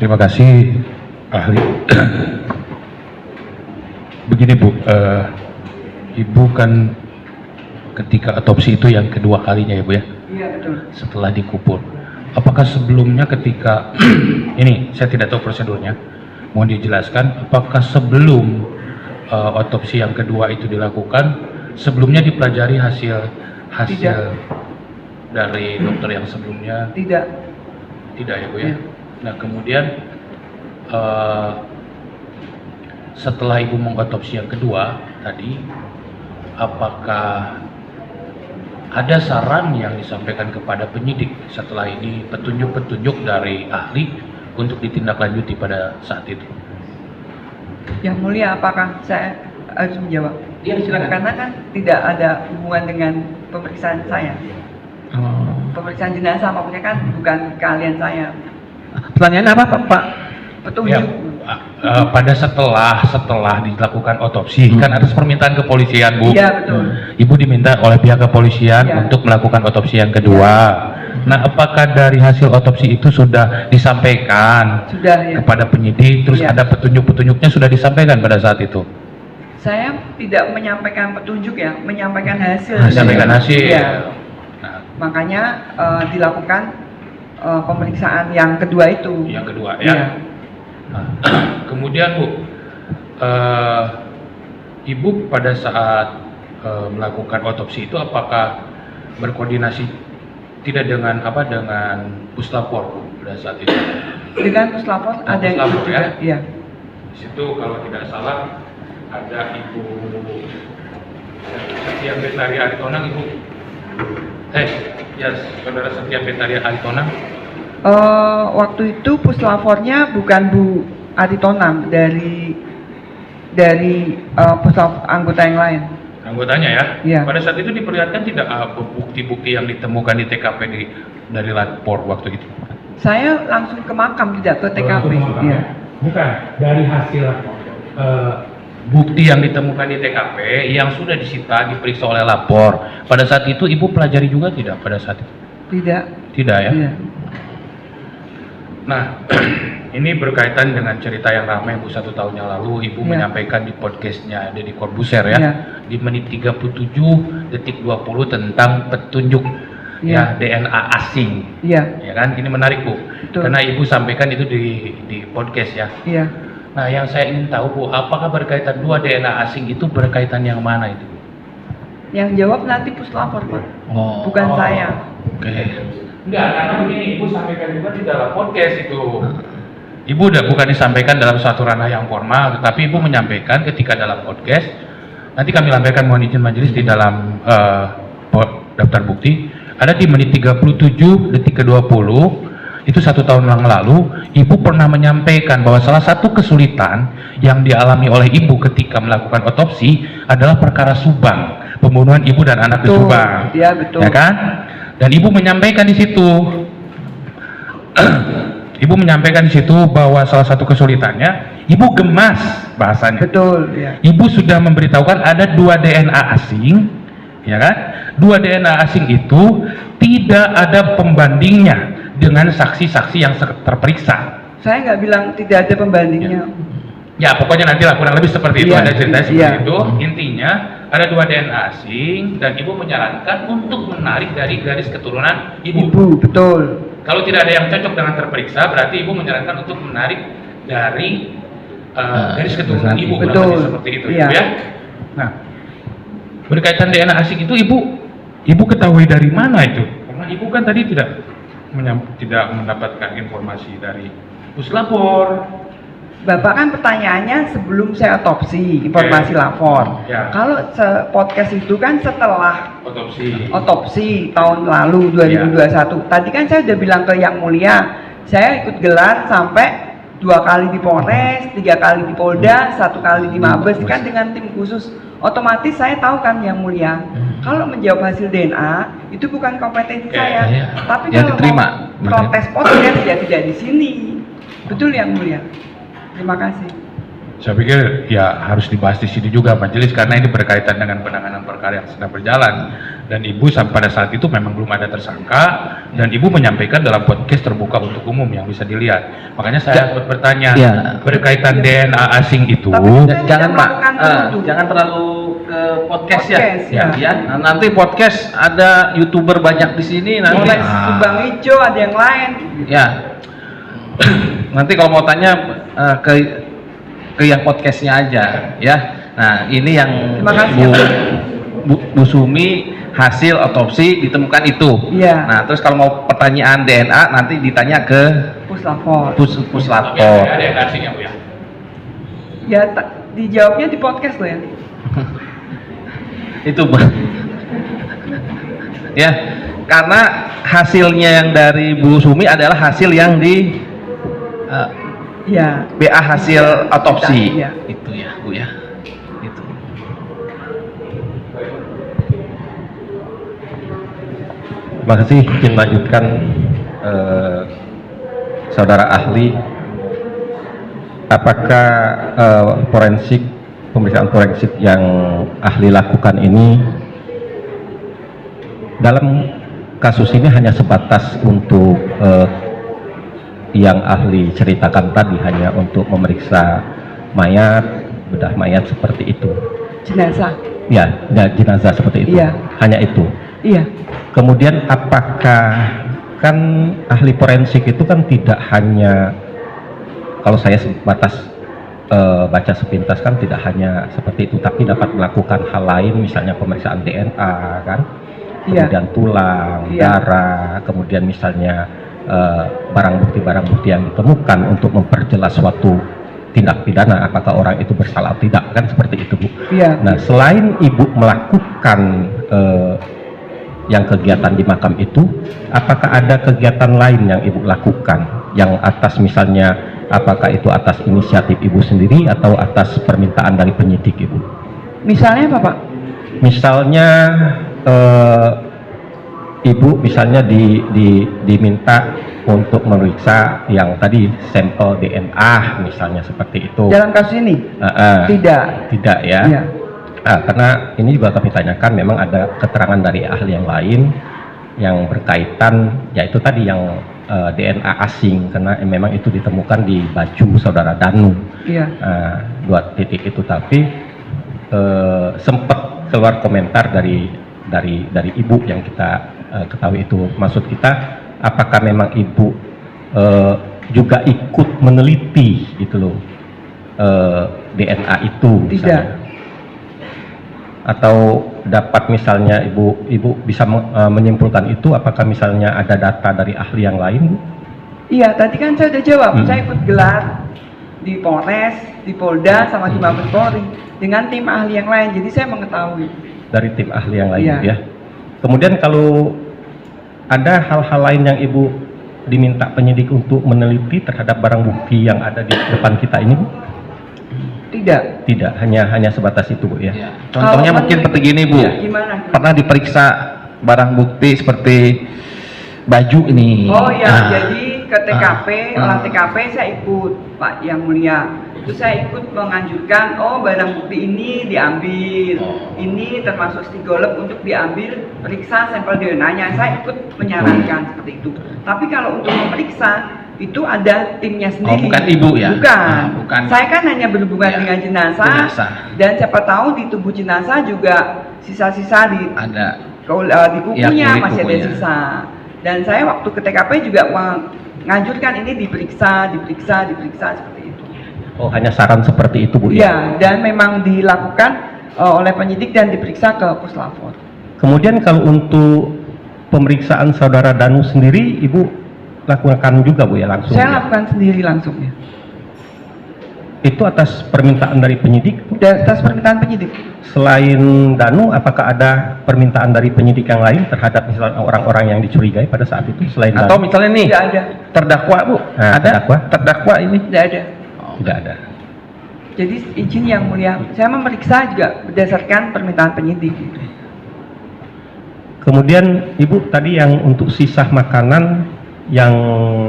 Terima kasih ahli. Begini Bu, Ibu kan ketika otopsi itu yang kedua kalinya ya Bu ya? Iya betul. Setelah dikubur. Apakah sebelumnya ketika ini saya tidak tahu prosedurnya, mohon dijelaskan. Apakah sebelum otopsi yang kedua itu dilakukan, sebelumnya dipelajari hasil Tidak. dari dokter yang sebelumnya? Tidak. Tidak ya Bu ya? Ya. Nah kemudian setelah Ibu mengotopsi yang kedua tadi, apakah ada saran yang disampaikan kepada penyidik setelah ini, petunjuk-petunjuk dari ahli untuk ditindaklanjuti pada saat itu? Yang mulia, apakah saya harus menjawab? Iya, silakan. Karena kan tidak ada hubungan dengan pemeriksaan saya. Pemeriksaan jenazah maksudnya kan bukan keahlian saya. Pertanyaan apa Pak? Petunjuk. Pada setelah dilakukan otopsi kan atas permintaan kepolisian Bu. Iya betul. Ibu diminta oleh pihak kepolisian Ya. untuk melakukan otopsi yang kedua. Nah, apakah dari hasil otopsi itu sudah disampaikan Sudah ya. kepada penyidik? Terus Ya. ada petunjuk-petunjuknya sudah disampaikan pada saat itu? Saya tidak menyampaikan petunjuk ya, menyampaikan hasil. Menyampaikan hasil. Iya. Nah, Makanya dilakukan pemeriksaan yang kedua itu. yang kedua ya. Iya. Nah, kemudian Bu, Ibu pada saat melakukan otopsi itu apakah berkoordinasi tidak dengan puslapor Bu pada saat itu? Dengan puslapor ada yang ikut Puslapor, juga. ya? Iya. Di situ kalau tidak salah ada Ibu Setia Betari Aritonang, Ibu. Saudara Setia Betari Aritonang. Waktu itu puslavornya bukan Bu Aritonang, dari puslap anggota yang lain. Anggotanya ya? Iya. Pada saat itu diperlihatkan tidak bukti-bukti yang ditemukan di TKP dari lapor waktu itu? Saya langsung ke makam, tidak ke TKP. Iya. Bukan, dari hasil bukti yang ditemukan di TKP yang sudah disita, diperiksa oleh lapor. Pada saat itu Ibu pelajari juga tidak pada saat itu? Tidak. Tidak ya? Iya. Nah, ini berkaitan dengan cerita yang ramai Bu 1 tahun yang lalu. Ibu Ya. menyampaikan di podcastnya Deddy Corbuzier ya, Ya. di menit 37 detik 20 tentang petunjuk ya Ya. DNA asing. Iya. Ya kan, ini menarik Bu, Betul. karena Ibu sampaikan itu di podcast ya. Iya. Nah, yang saya ingin tahu Bu, apakah berkaitan dua DNA asing itu berkaitan yang mana itu? Yang jawab nanti puslapor, Pak. Bukan saya. Oke. Enggak, karena begini, Ibu sampaikan juga di dalam podcast itu. Ibu bukan disampaikan dalam suatu ranah yang formal, tetapi Ibu menyampaikan ketika dalam podcast. Nanti kami lampirkan, mohon izin majelis, di dalam daftar bukti. Ada di menit 37 detik ke-20, itu 1 tahun yang lalu, Ibu pernah menyampaikan bahwa salah satu kesulitan yang dialami oleh Ibu ketika melakukan otopsi adalah perkara Subang, pembunuhan Ibu dan anak di Betul. Subang. Iya, betul. Ya kan? Dan Ibu menyampaikan di situ, Ibu menyampaikan di situ bahwa salah satu kesulitannya, Ibu gemas bahasanya. Betul, ya. Ibu sudah memberitahukan ada 2 DNA asing, ya kan? 2 DNA asing itu tidak ada pembandingnya dengan saksi-saksi yang terperiksa. Saya nggak bilang tidak ada pembandingnya. Ya pokoknya nanti lah kurang lebih seperti itu, Iya, ada ceritanya seperti iya. itu. Intinya ada 2 DNA asing dan Ibu menyarankan untuk menarik dari garis keturunan Ibu. Ibu, betul. Kalau tidak ada yang cocok dengan terperiksa, berarti Ibu menyarankan untuk menarik dari garis keturunan Ibu, kurang Betul. lebih seperti itu, Iya. Ibu ya. Nah, berkaitan DNA asing itu Ibu ketahui dari mana itu? Karena Ibu kan tadi tidak mendapatkan informasi dari puslapor. Bapak kan pertanyaannya sebelum saya otopsi, informasi lapor. Ya. Kalau podcast itu kan setelah Otopsi. otopsi tahun lalu 2021. Tadi kan saya udah bilang ke Yang Mulia, saya ikut gelar sampai 2 kali di Polres, 3 kali di Polda, 1 kali di Mabes, kan dengan tim khusus. Otomatis saya tahu kan Yang Mulia, kalau menjawab hasil DNA itu bukan kompetensi saya. iya. Tapi Ya, kalau diterima. mau protes podcast ya tidak di sini. Betul Yang Mulia. Terima kasih. Saya pikir ya harus dibahas di sini juga majelis karena ini berkaitan dengan penanganan perkara yang sedang berjalan dan ibu pada saat itu memang belum ada tersangka dan ibu menyampaikan dalam podcast terbuka untuk umum yang bisa dilihat. Makanya saya bertanya berkaitan DNA asing itu. Jangan Pak, jangan terlalu ke podcast ya. Nah, nanti podcast ada YouTuber banyak di sini nanti. Bang Ijo ada yang lain. Ya. Nanti kalau mau tanya ke yang podcastnya aja ya. Nah ini yang Bu Sumi hasil otopsi ditemukan itu. Iya. Nah terus kalau mau pertanyaan DNA nanti ditanya ke Puslapor. Ada yang asingnya Bu ya? Ya dijawabnya di podcast loh ya. Itu Bu. Ya karena hasilnya yang dari Bu Sumi adalah hasil yang di Ya. BA hasil otopsi. Ya. Itu ya, Bu ya. Itu. Terima kasih. Izin lanjutkan saudara ahli. Apakah pemeriksaan forensik yang ahli lakukan ini dalam kasus ini hanya sebatas untuk yang ahli ceritakan tadi hanya untuk memeriksa mayat, bedah mayat seperti itu. Jenazah. Ya, jenazah seperti itu. Iya. Hanya itu. Iya. Kemudian apakah kan ahli forensik itu kan tidak hanya kalau saya sebatas baca sepintas kan tidak hanya seperti itu, tapi dapat melakukan hal lain misalnya pemeriksaan DNA kan, kemudian tulang, darah, kemudian misalnya barang bukti yang ditemukan untuk memperjelas suatu tindak pidana apakah orang itu bersalah atau tidak kan seperti itu Bu. Iya. Nah selain Ibu melakukan yang kegiatan di makam itu, apakah ada kegiatan lain yang Ibu lakukan yang atas misalnya apakah itu atas inisiatif Ibu sendiri atau atas permintaan dari penyidik Ibu? Misalnya apa Pak? Misalnya Ibu misalnya diminta untuk memeriksa yang tadi sampel DNA misalnya seperti itu. Dalam kasus ini? Tidak ya. Iya. Karena ini juga kami tanyakan memang ada keterangan dari ahli yang lain yang berkaitan yaitu tadi yang DNA asing karena memang itu ditemukan di baju saudara Danu. Iya. 2 titik itu tapi sempat keluar komentar dari Ibu yang kita ketahui itu, maksud kita apakah memang Ibu juga ikut meneliti gitu loh DNA itu misalnya. Atau dapat misalnya Ibu bisa menyimpulkan itu apakah misalnya ada data dari ahli yang lain Bu? Iya tadi kan saya udah jawab, saya ikut gelar di Polres, di Polda sama di Mabes Polri dengan tim ahli yang lain, jadi saya mengetahui dari tim ahli yang lain ya. Kemudian kalau ada hal-hal lain yang Ibu diminta penyidik untuk meneliti terhadap barang bukti yang ada di depan kita ini Bu? Tidak, hanya sebatas itu Bu ya. Contohnya mungkin seperti gini Bu. Gimana? Pernah diperiksa barang bukti seperti baju ini. Oh ya, jadi ke TKP, olah TKP saya ikut Pak Yang Mulia. Terus saya ikut menganjurkan, barang bukti ini diambil, ini termasuk stigolep untuk diambil, periksa sampel DNA-nya. Saya ikut menyarankan seperti itu. Tapi kalau untuk memeriksa itu ada timnya sendiri. Bukan Ibu ya? Bukan. Saya kan hanya berhubungan dengan jenazah. Dan siapa tahu di tubuh jenazah juga sisa-sisa di kukunya masih ada sisa. Dan saya waktu ke TKP juga menganjurkan ini diperiksa seperti itu. Oh, hanya saran seperti itu Bu ya? Iya, dan memang dilakukan oleh penyidik dan diperiksa ke Puslapor. Kemudian kalau untuk pemeriksaan saudara Danu sendiri Ibu lakukan juga Bu ya langsung? Saya lakukan sendiri langsung ya. Itu atas permintaan dari penyidik? Atas permintaan penyidik. Selain Danu, apakah ada permintaan dari penyidik yang lain terhadap misalnya orang-orang yang dicurigai pada saat itu selain atau Danu? Misalnya nih? Tidak ada. Terdakwa Bu? Ada? Terdakwa ini? Tidak ada. Tidak ada. Jadi izin Yang Mulia, saya memeriksa juga berdasarkan permintaan penyidik. Kemudian Ibu tadi yang untuk sisa makanan yang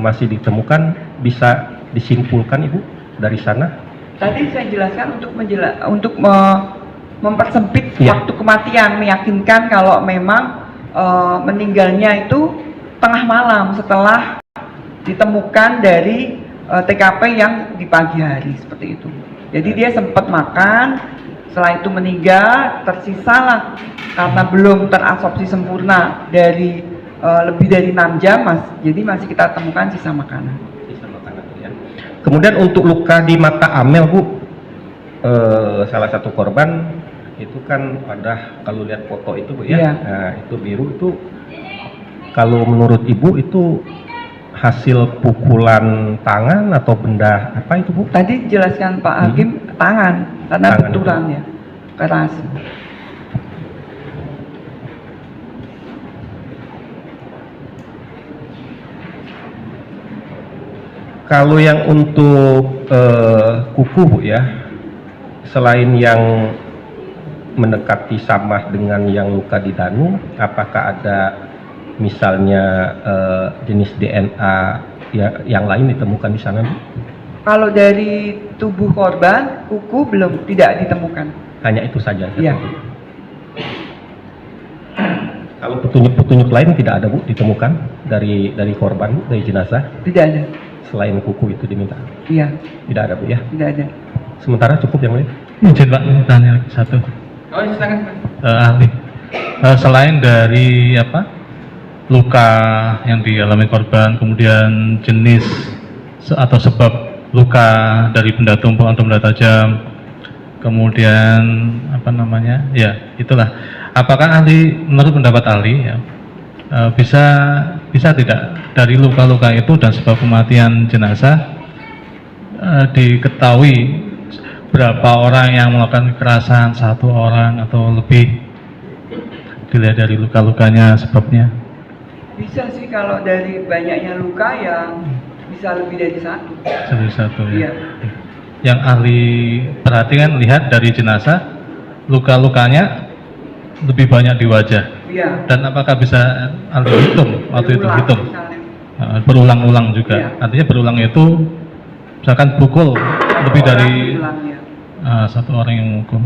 masih ditemukan bisa disimpulkan Ibu dari sana Tadi saya jelaskan untuk mempersempit Iya. waktu kematian, meyakinkan kalau memang meninggalnya itu tengah malam setelah ditemukan dari TKP yang di pagi hari seperti itu. Jadi dia sempat makan, setelah itu meninggal, tersisalah karena belum terabsorpsi sempurna dari lebih dari 6 jam, Mas. Jadi masih kita temukan sisa makanan. Kemudian untuk luka di mata Amel, Bu, salah satu korban itu kan ada, kalau lihat foto itu, Bu, ya, Iya. nah itu biru itu, kalau menurut Ibu itu hasil pukulan tangan atau benda apa itu, Bu? Tadi jelaskan Pak Hakim tangan karena Tangan. benturan ya keras. Kalau yang untuk kuku, Bu, ya, selain yang mendekati sama dengan yang luka di danu, apakah ada misalnya jenis DNA yang lain ditemukan di sana, Bu? Kalau dari tubuh korban, kuku belum tidak ditemukan. Hanya itu saja. Iya. Kalau petunjuk-petunjuk lain tidak ada, Bu, ditemukan dari korban, Bu, dari jenazah, Tidak ada. selain kuku itu diminta? Iya, Tidak ada, Bu, ya. tidak ada. Sementara cukup yang lain? Izin Pak, tanya satu. Oh, silakan. Ahli. Selain dari luka yang dialami korban, kemudian jenis atau sebab luka dari benda tumpul atau benda tajam, kemudian ya itulah. Apakah menurut pendapat ahli, ya, bisa tidak dari luka-luka itu dan sebab kematian jenazah diketahui berapa orang yang melakukan kekerasan, satu orang atau lebih, dilihat dari luka-lukanya sebabnya? Bisa sih kalau dari banyaknya luka yang bisa lebih dari satu. Satu ya. Iya. Yang ahli perhatikan lihat dari jenazah luka-lukanya lebih banyak di wajah. Iya. Dan apakah bisa ahli hitung waktu itu Berulang, hitung? misalnya. Berulang-ulang juga. Iya. Artinya berulang itu misalkan pukul lebih dari Berulang, ya. satu orang yang menghukum.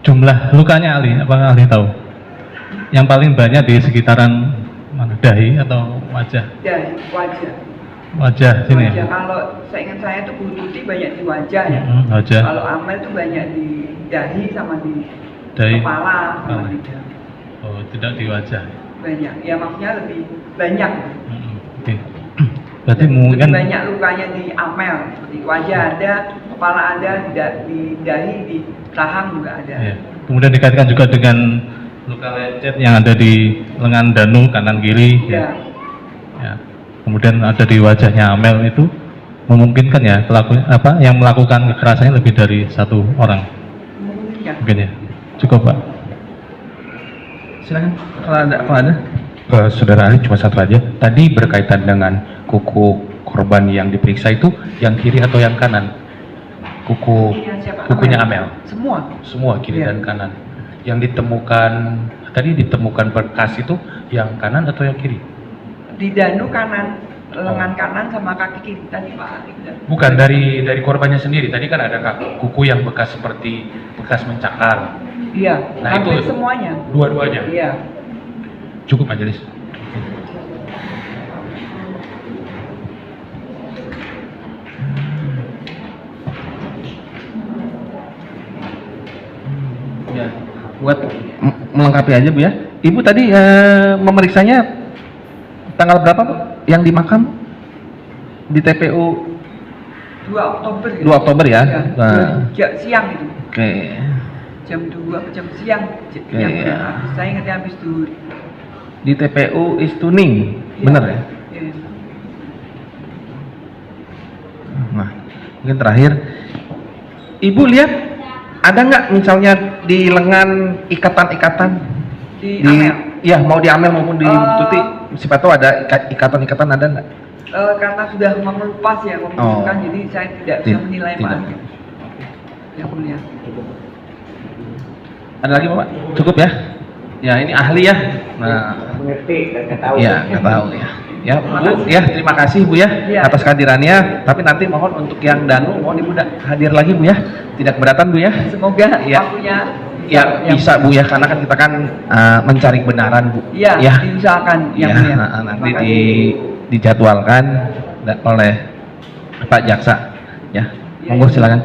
Jumlah lukanya ahli, apakah ahli tahu? Yang paling banyak di sekitaran mana, dahi atau wajah? Dan wajah. Wajah sini. Wajah. Kalau seingat saya itu Bu Tuti banyak di wajah ya. Wajah. Kalau Amel itu banyak di dahi sama di Dahi. kepala sama Kepala. lidah. Oh, tidak di wajah. Banyak. Ya maksudnya lebih banyak. Oke. Berarti Lebih mungkin banyak lukanya di Amel, di wajah ada, kepala ada, di dahi, di rahang juga ada. ya. Kemudian dikaitkan juga dengan luka lecet yang ada di lengan danu kanan kiri. Iya. Ya. Kemudian ada di wajahnya Amel itu memungkinkan ya pelaku yang melakukan kekerasannya lebih dari satu orang. Memungkinkan. Mungkin ya. Cukup, Pak. Silakan. Kalau ada. Saudara ahli, cuma satu aja. Tadi berkaitan dengan kuku korban yang diperiksa itu yang kiri atau yang kanan? Kukunya siapa? Kukunya Amel. Semua Kiri Iya. dan kanan. Yang ditemukan berkas itu yang kanan atau yang kiri? di danu kanan, lengan kanan sama kaki kiri tadi Pak Ali bilang. Bukan dari korbannya sendiri. Tadi kan ada kuku yang bekas seperti bekas mencakar. Iya, Nah, hampir itu semuanya. dua-duanya. Iya. Cukup majelis. Ya, buat melengkapi aja Bu ya. Ibu tadi memeriksanya tanggal berapa Bu? Yang di makam? Di TPU 2 Oktober gitu. 2 Oktober ya? Iya, Nah. siang itu. Oke. Jam 2 ke jam siang. Yang Iya. saya ingatnya habis duhur. Di TPU Istuning, bener ya? Iya. Nah, mungkin terakhir, Ibu lihat ada nggak misalnya di lengan ikatan-ikatan? Di Amel. Iya, mau di Amel maupun di Eh, Tuti, siapa tahu ada ikatan-ikatan ada nggak? Karena sudah mengelupas ya, membusukkan, Oh. jadi saya tidak bisa menilai Tidak. Pak. Yang mulia. Ada lagi Pak? Cukup ya? Ya ini ahli ya. Nah, Mengerti dan nggak tahu. ya nggak tahu ya. Ya, Bu, ya terima kasih Bu ya Iya. atas kehadirannya. Tapi nanti mohon untuk yang Danu mohon Ibu hadir lagi Bu ya. Tidak keberatan Bu ya. Semoga Iya. waktunya Ya yang- bisa Bu ya karena kan kita kan mencari kebenaran Bu. Iya, Ya. diusahakan Ya, yang mulia. nanti Terima kasih. dijadwalkan oleh Pak Jaksa ya. Iya, Monggo iya. silakan.